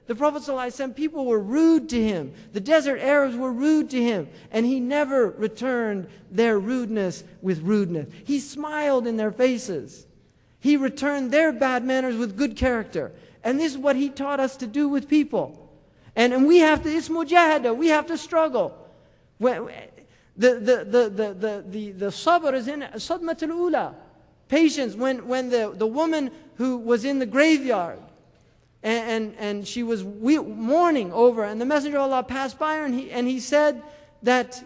The Prophet ﷺ, people were rude to him. The desert Arabs were rude to him. And he never returned their rudeness with rudeness. He smiled in their faces. He returned their bad manners with good character. And this is what he taught us to do with people. And we have to, it's mujahada, we have to struggle. The sabr is in sadmat al-ula. Patience, when the woman who was in the graveyard, and she was mourning over, and the Messenger of Allah passed by her, and he said that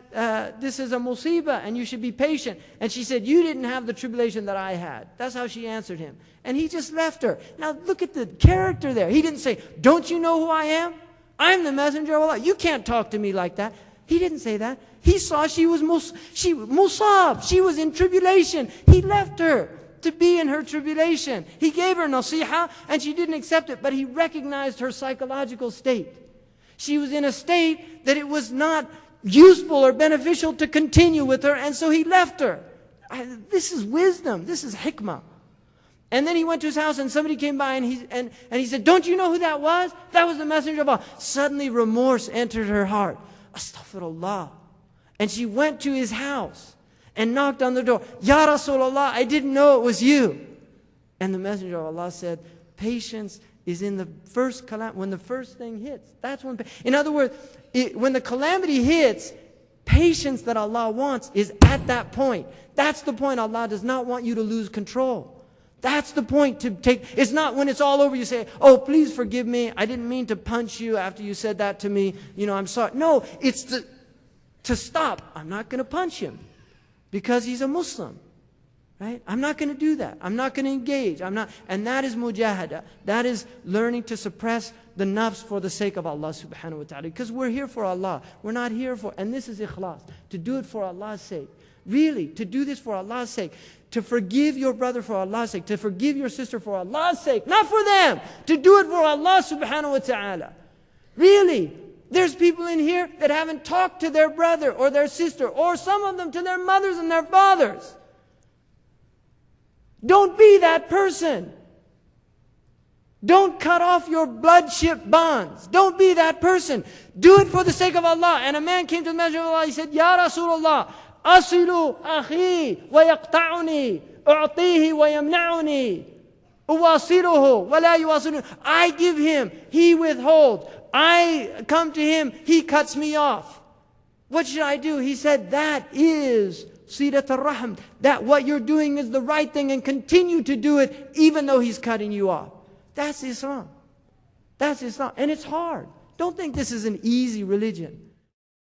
this is a musibah and you should be patient. And she said, you didn't have the tribulation that I had. That's how she answered him. And he just left her. Now look at the character there. He didn't say, don't you know who I am? I'm the Messenger of Allah. You can't talk to me like that. He didn't say that. He saw she was musab. She was in tribulation. He left her to be in her tribulation. He gave her nasiha and she didn't accept it, but he recognized her psychological state. She was in a state that it was not useful or beneficial to continue with her, and so he left her. This is wisdom. This is hikmah. And then he went to his house and somebody came by and he said, don't you know who that was? That was the Messenger of Allah. Suddenly remorse entered her heart. Astaghfirullah. And she went to his house and knocked on the door. Ya Rasulullah, I didn't know it was you. And the Messenger of Allah said, patience is in the first calamity, when the first thing hits. That's when, in other words, when the calamity hits, patience that Allah wants is at that point. That's the point. Allah does not want you to lose control. That's the point to take. It's not when it's all over you say, oh, please forgive me. I didn't mean to punch you after you said that to me. You know, I'm sorry. No, it's to stop. I'm not going to punch him because he's a Muslim. Right? I'm not going to do that. I'm not going to engage. And that is mujahada. That is learning to suppress the nafs for the sake of Allah subhanahu wa ta'ala. Because we're here for Allah. We're not here for, and this is ikhlas, to do it for Allah's sake. Really, to do this for Allah's sake. To forgive your brother for Allah's sake. To forgive your sister for Allah's sake. Not for them. To do it for Allah subhanahu wa ta'ala. Really. There's people in here that haven't talked to their brother or their sister, or some of them to their mothers and their fathers. Don't be that person. Don't cut off your bloodship bonds. Don't be that person. Do it for the sake of Allah. And a man came to the Messenger of Allah. He said, Ya Rasulullah, asilu akhi wa yaqta'uni, u'tihi wa yamna'uni, uwasiluhu wa la yuwasiluhu. I give him, he withholds. I come to him, he cuts me off. What should I do? He said, that is Sidat al-Rahm. That what you're doing is the right thing, and continue to do it even though he's cutting you off. That's Islam. That's Islam. And it's hard. Don't think this is an easy religion.